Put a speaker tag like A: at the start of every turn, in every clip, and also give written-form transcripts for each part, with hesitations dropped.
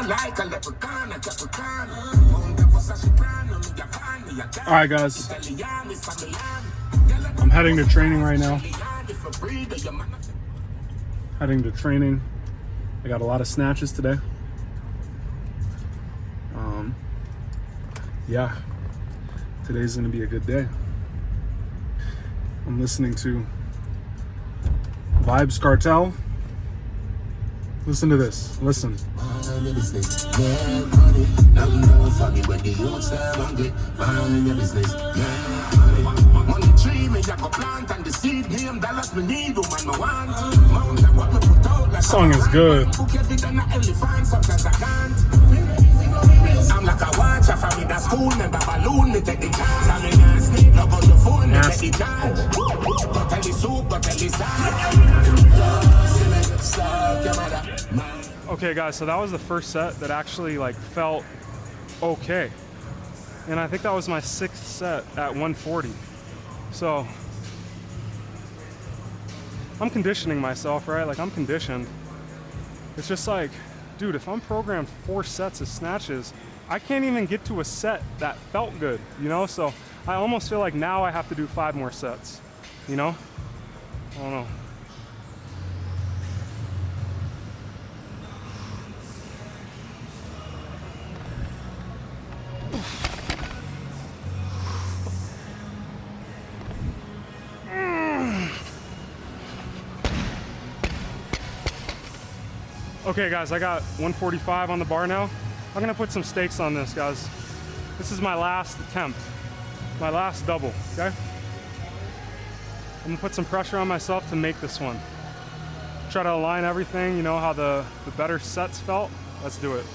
A: All right, guys. I'm heading to training right now. Heading to training. I got a lot of snatches today. Yeah, today's gonna be a good day. I'm listening to Vybz Kartel. Listen to this. Listen. That song is good. I'm like a watcher from the school, never balloon, me take the chance. I'm in a sneak, log on your phone, me take the charge. Go tell the soup, go tell the Okay, guys, so that was the first set that actually like felt okay. And I think that was my 6th set at 140. So I'm conditioning myself, right? Like I'm conditioned. It's just like, dude, if I'm programmed 4 sets of snatches, I can't even get to a set that felt good, you know? So I almost feel like now I have to do 5 more sets, you know? I don't know. Okay, guys, I got 145 on the bar now. I'm gonna put some stakes on this, guys. This is my last attempt, my last double, okay? I'm gonna put some pressure on myself to make this one. Try to align everything, you know how the better sets felt? Let's do it.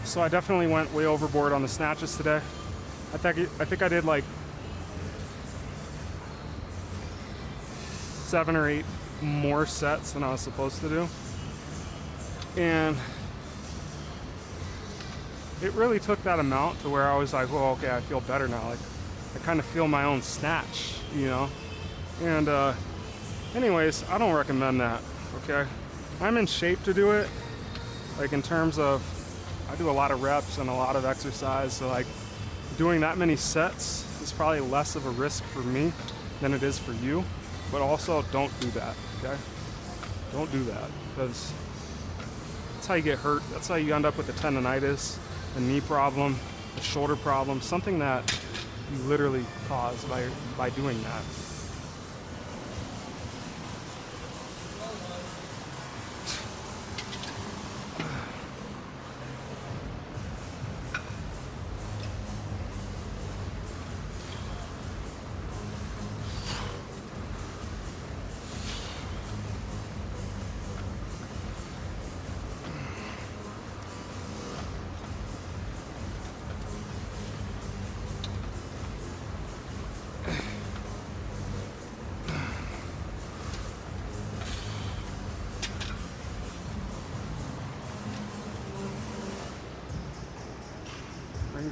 A: So I definitely went way overboard on the snatches today. I think I did like 7 or 8 more sets than I was supposed to do. And it really took that amount to where I was like, well, okay, I feel better now. Like I kind of feel my own snatch, you know? And anyways, I don't recommend that, okay? I'm in shape to do it, like in terms of I do a lot of reps and a lot of exercise, so like doing that many sets is probably less of a risk for me than it is for you. But also don't do that, okay? Don't do that, because that's how you get hurt. That's how you end up with a tendonitis, a knee problem, a shoulder problem, something that you literally cause by doing that.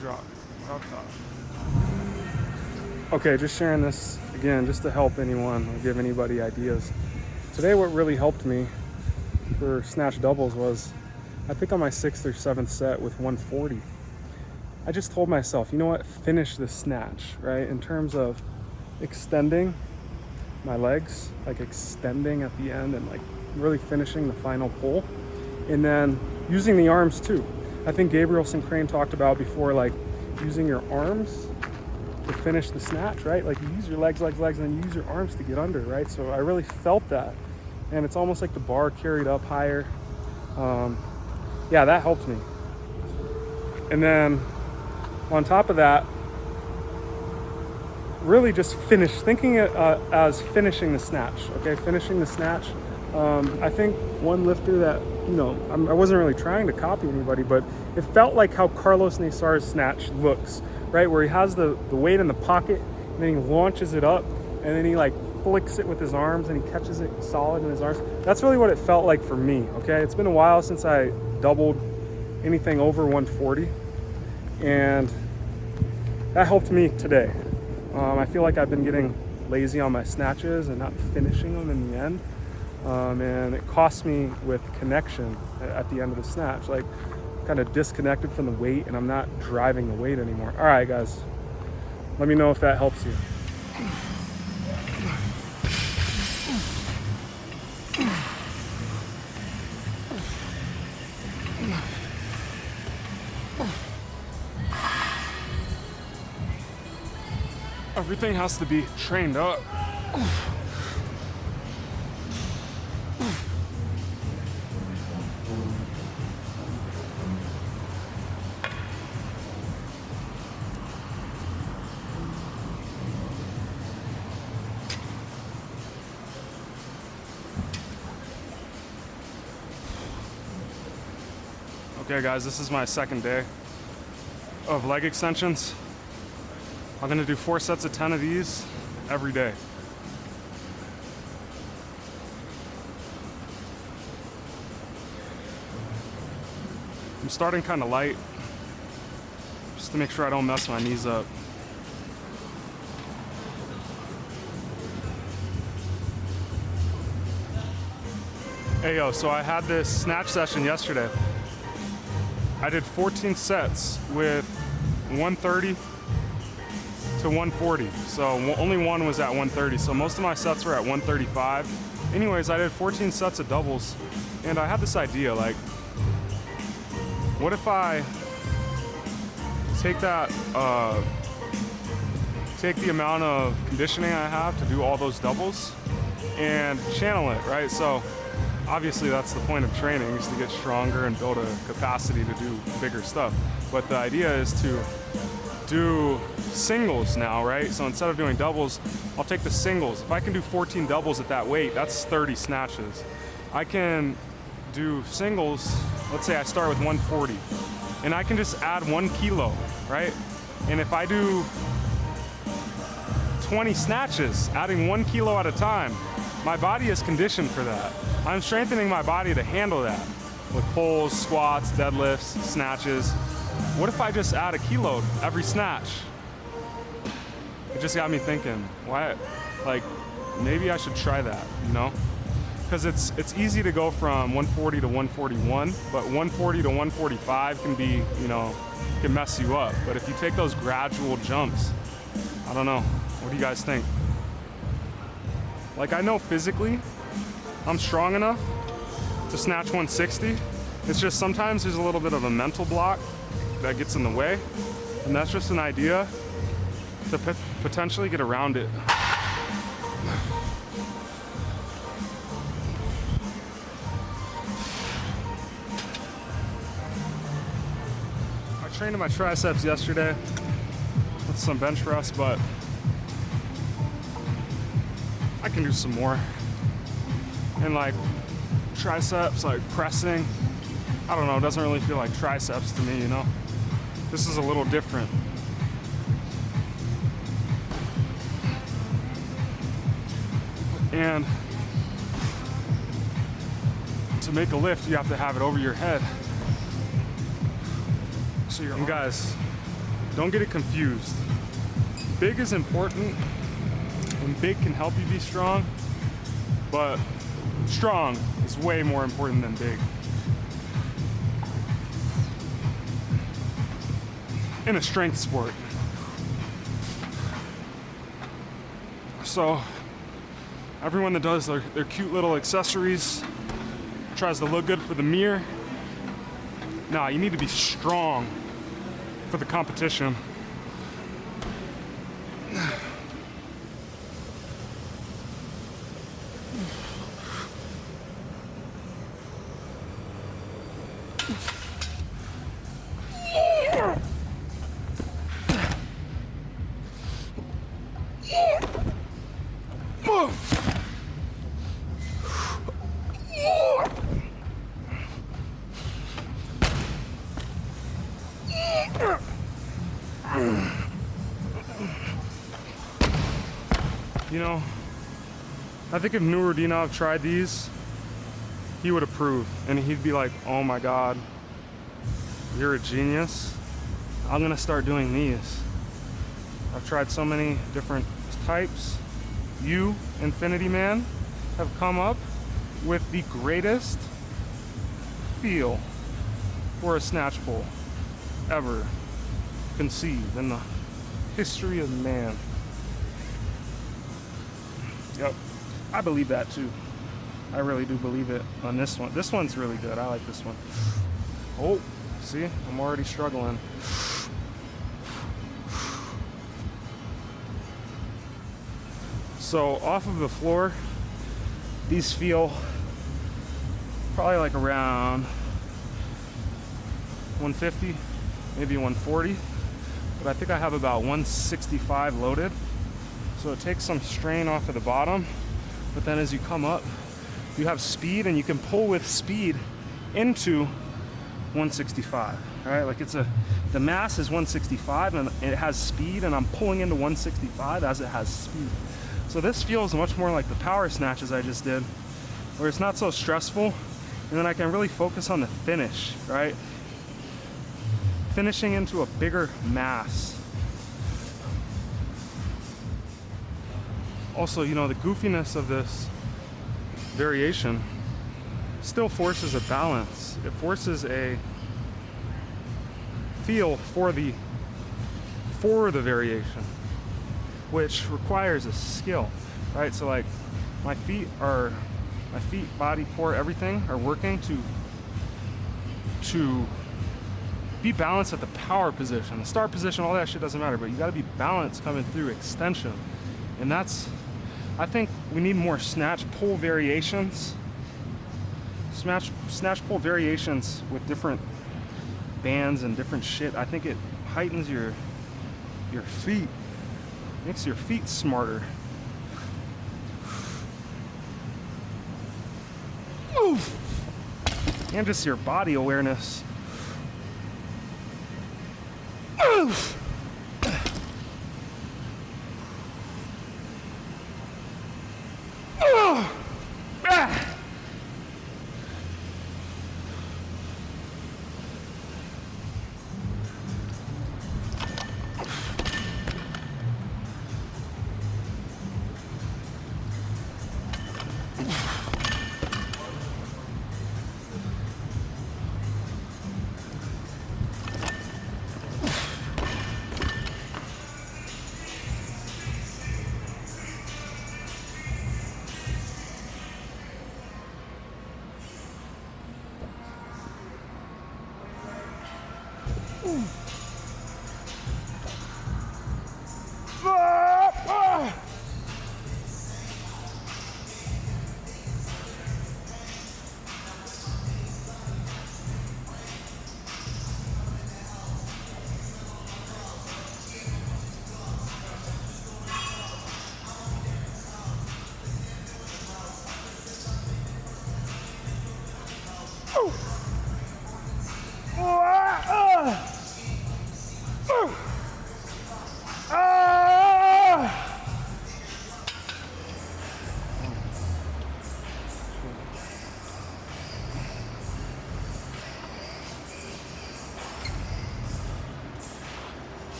A: Drop. Okay, just sharing this again just to help anyone or give anybody ideas. Today what really helped me for snatch doubles was I think on my 6th or 7th set with 140. I just told myself, you know what, finish this snatch, right? In terms of extending my legs, like extending at the end and like really finishing the final pull. And then using the arms too. I think Gabrielson Crane talked about before, like using your arms to finish the snatch, right? Like you use your legs, and then you use your arms to get under, right? So I really felt that. And it's almost like the bar carried up higher. Yeah, that helped me. And then on top of that, really just thinking it as finishing the snatch, okay? Finishing the snatch. I think one lifter that, you know, I wasn't really trying to copy anybody, but it felt like how Carlos Nassar's snatch looks, right? Where he has the weight in the pocket, and then he launches it up, and then he like flicks it with his arms, and he catches it solid in his arms. That's really what it felt like for me, okay? It's been a while since I doubled anything over 140, and that helped me today. I feel like I've been getting lazy on my snatches and not finishing them in the end. And it costs me with connection at the end of the snatch. Like, kind of disconnected from the weight, and I'm not driving the weight anymore. All right, guys, let me know if that helps you. Everything has to be trained up. Okay guys, this is my second day of leg extensions. I'm gonna do 4 sets of 10 of these every day. I'm starting kind of light, just to make sure I don't mess my knees up. Hey yo, so I had this snatch session yesterday. I did 14 sets with 130 to 140. So only one was at 130. So most of my sets were at 135. Anyways, I did 14 sets of doubles, and I had this idea, like, what if I take that, take the amount of conditioning I have to do all those doubles and channel it, right? So obviously that's the point of training, is to get stronger and build a capacity to do bigger stuff. But the idea is to do singles now, right? So instead of doing doubles, I'll take the singles. If I can do 14 doubles at that weight, that's 30 snatches. I can do singles, let's say I start with 140, and I can just add 1 kilo, right? And if I do 20 snatches, adding 1 kilo at a time, my body is conditioned for that. I'm strengthening my body to handle that with pulls, squats, deadlifts, snatches. What if I just add a kilo every snatch? It just got me thinking, why, like, maybe I should try that, you know? Because it's easy to go from 140 to 141, but 140 to 145 can be, you know, can mess you up. But if you take those gradual jumps, I don't know, what do you guys think? Like, I know physically I'm strong enough to snatch 160. It's just sometimes there's a little bit of a mental block that gets in the way, and that's just an idea to potentially get around it. I trained my triceps yesterday with some bench press, but I can do some more. And like triceps, like pressing, I don't know, it doesn't really feel like triceps to me, you know? This is a little different. And to make a lift, you have to have it over your head. So and guys, don't get it confused. Big is important, and big can help you be strong, but strong is way more important than big. In a strength sport. So everyone that does their cute little accessories, tries to look good for the mirror, nah, you need to be strong for the competition. You know, I think if Nuruddinov tried these, he would approve, and he'd be like, oh my God, you're a genius. I'm gonna start doing these. I've tried so many different types. You, Infinity Man, have come up with the greatest feel for a snatch pull ever conceived in the history of man. Yep, I believe that too. I really do believe it on this one. This one's really good. I like this one. Oh, see, I'm already struggling. So off of the floor, these feel probably like around 150, maybe 140, but I think I have about 165 loaded. So it takes some strain off of the bottom, but then as you come up, you have speed, and you can pull with speed into 165. All right, like the mass is 165 and it has speed, and I'm pulling into 165 as it has speed. So this feels much more like the power snatches I just did, where it's not so stressful, and then I can really focus on the finish, right? Finishing into a bigger mass. Also, you know, the goofiness of this variation still forces a balance. It forces a feel for the variation, which requires a skill, right? So like my feet, body, core, everything are working to be balanced at the power position. The start position, all that shit doesn't matter, but you gotta be balanced coming through extension. And that's, I think we need more snatch pull variations. Snatch pull variations with different bands and different shit. I think it heightens your feet, makes your feet smarter. Oof. And just your body awareness. Oof.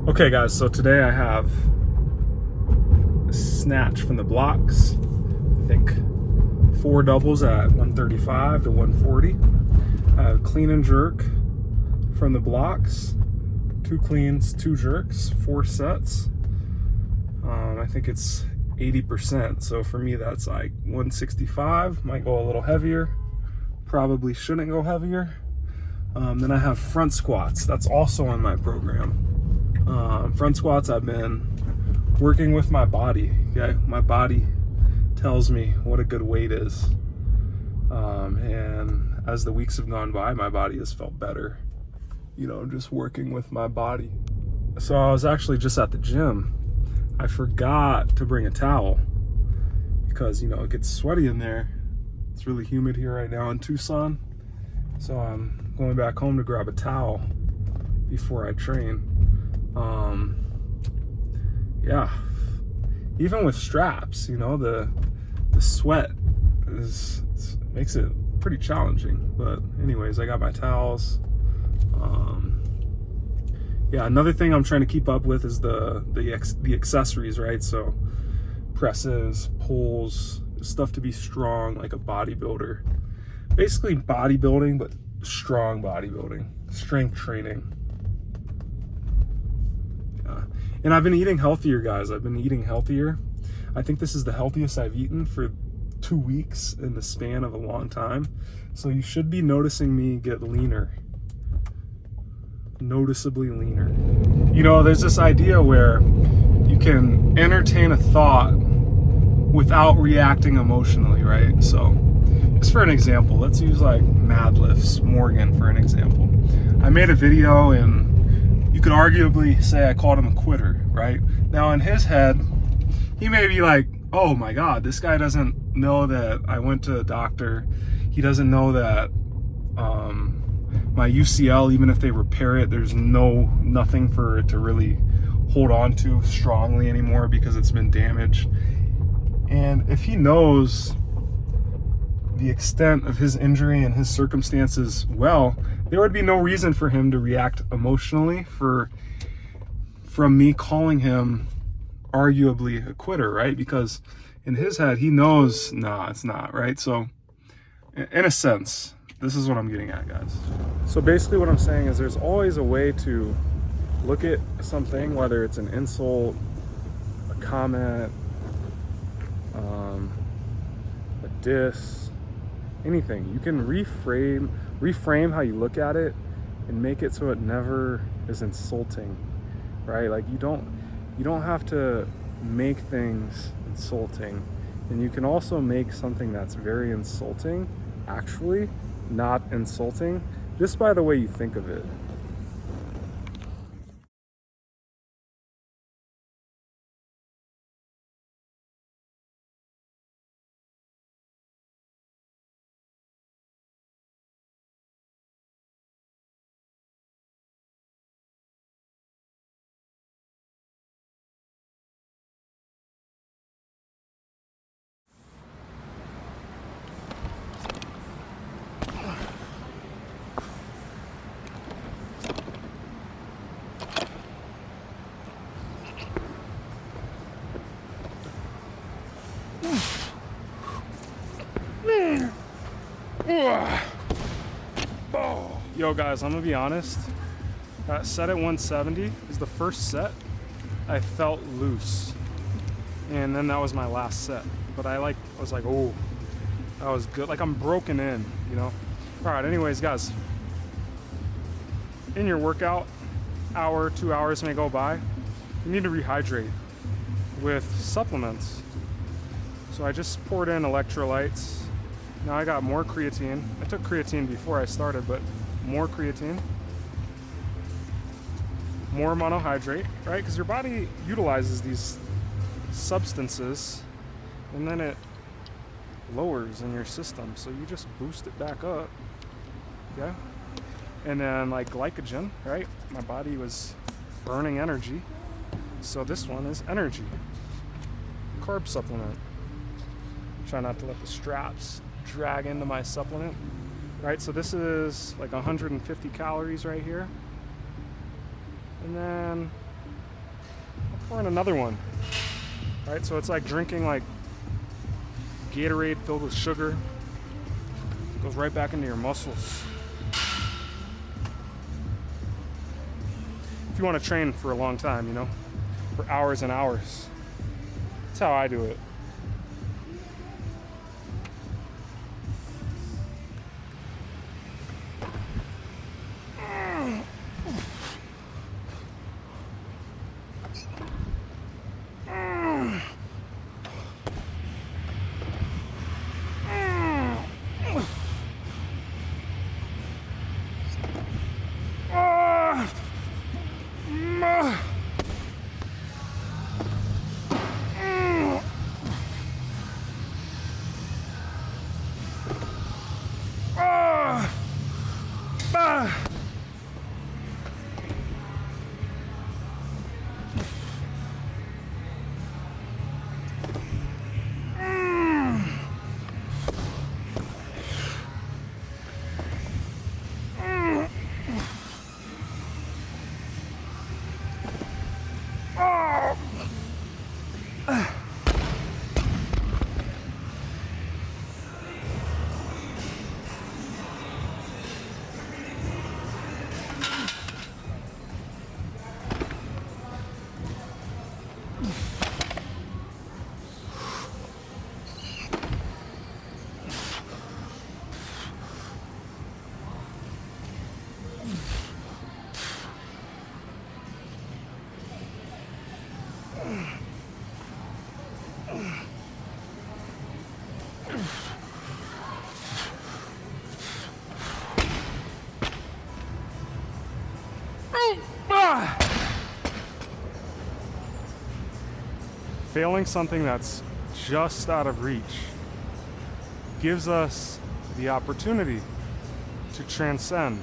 A: Okay guys, so today I have a snatch from the blocks. I think 4 doubles at 135 to 140. I have clean and jerk from the blocks, 2 cleans, 2 jerks, 4 sets. I think it's 80%, so for me that's like 165. Might go a little heavier, probably shouldn't go heavier. Then I have front squats. That's also on my program. Front squats, I've been working with my body. Okay, my body tells me what a good weight is, and as the weeks have gone by, my body has felt better, you know, just working with my body. So I was actually just at the gym. I forgot to bring a towel because, you know, it gets sweaty in there. It's really humid here right now in Tucson. So I'm going back home to grab a towel before I train. Yeah, even with straps, you know, the sweat makes it pretty challenging. But anyways, I got my towels. Yeah, another thing I'm trying to keep up with is the accessories, right? So presses, pulls, stuff to be strong, like a bodybuilder. Basically bodybuilding, but strong bodybuilding, strength training. Yeah. And I've been eating healthier, guys. I've been eating healthier. I think this is the healthiest I've eaten for 2 weeks in the span of a long time. So you should be noticing me get leaner. Noticeably leaner. You know, there's this idea where you can entertain a thought without reacting emotionally, right? So just for an example, let's use like Mad Lifts, Morgan for an example. I made a video and you could arguably say I called him a quitter, right? Now in his head, he may be like, oh my God, this guy doesn't know that I went to a doctor. He doesn't know that my UCL, even if they repair it, there's nothing for it to really hold on to strongly anymore because it's been damaged. And if he knows the extent of his injury and his circumstances well, there would be no reason for him to react emotionally from me calling him arguably a quitter, right? Because in his head, he knows, nah, it's not, right? So in a sense, this is what I'm getting at, guys. So basically what I'm saying is there's always a way to look at something, whether it's an insult, a comment, a diss, anything. You can reframe how you look at it and make it so it never is insulting, right? Like you don't have to make things insulting. And you can also make something that's very insulting actually not insulting just by the way you think of it. Yo guys, I'm gonna be honest, that set at 170 is the first set I felt loose, and then that was my last set. But I was like, oh, that was good. Like I'm broken in, you know. All right, anyways guys, in your workout, hour, 2 hours may go by, you need to rehydrate with supplements. So I just poured in electrolytes. Now I got more creatine. I took creatine before I started, but more creatine, more monohydrate, right? Because your body utilizes these substances and then it lowers in your system. So you just boost it back up, yeah? And then like glycogen, right? My body was burning energy. So this one is energy, carb supplement. Try not to let the straps drag into my supplement. Right, so this is like 150 calories right here. And then I'll pour in another one. Right, so it's like drinking like Gatorade filled with sugar. Goes right back into your muscles. If you want to train for a long time, you know, for hours and hours. That's how I do it. Failing something that's just out of reach gives us the opportunity to transcend.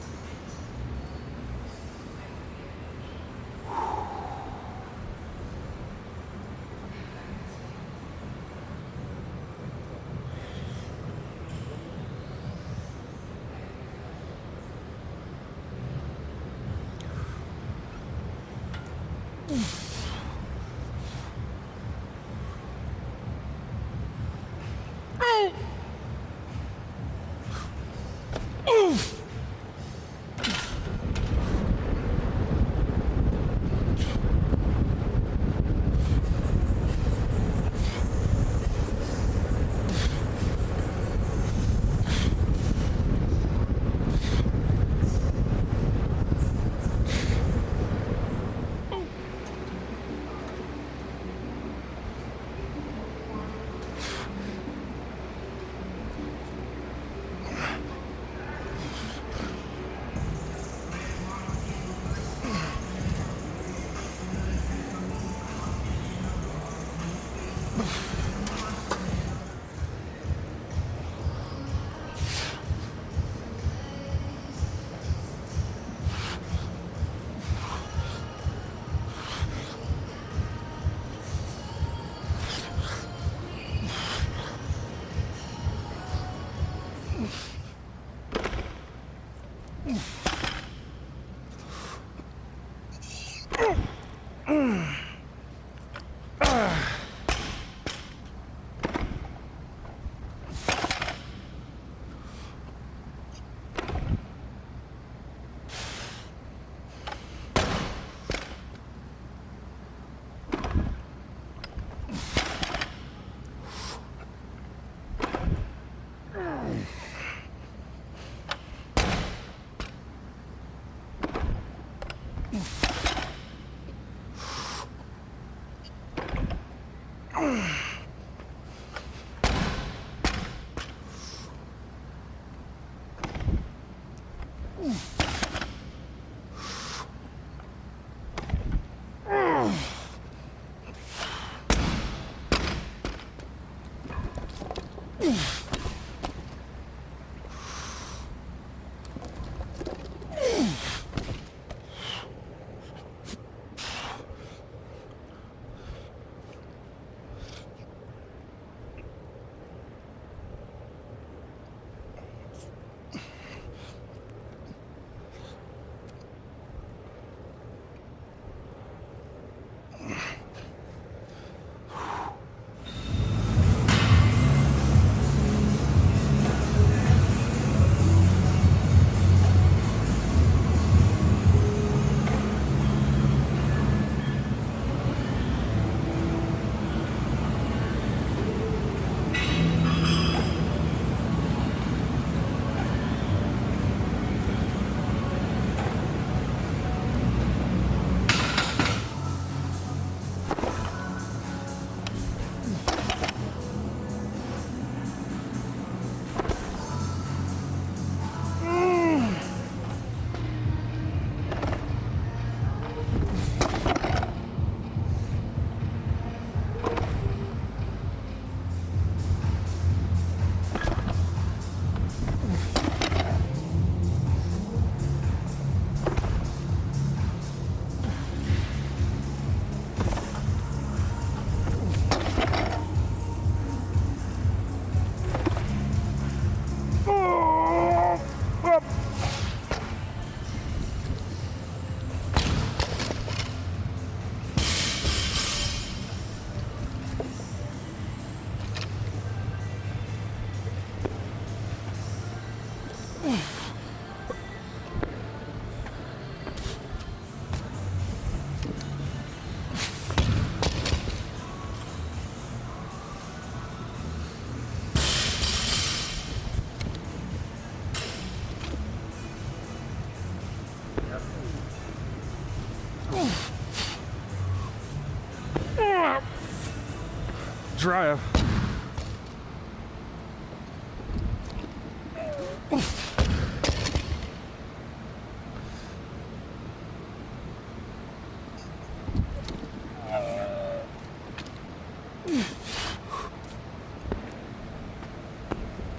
A: Drive.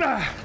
A: Ah.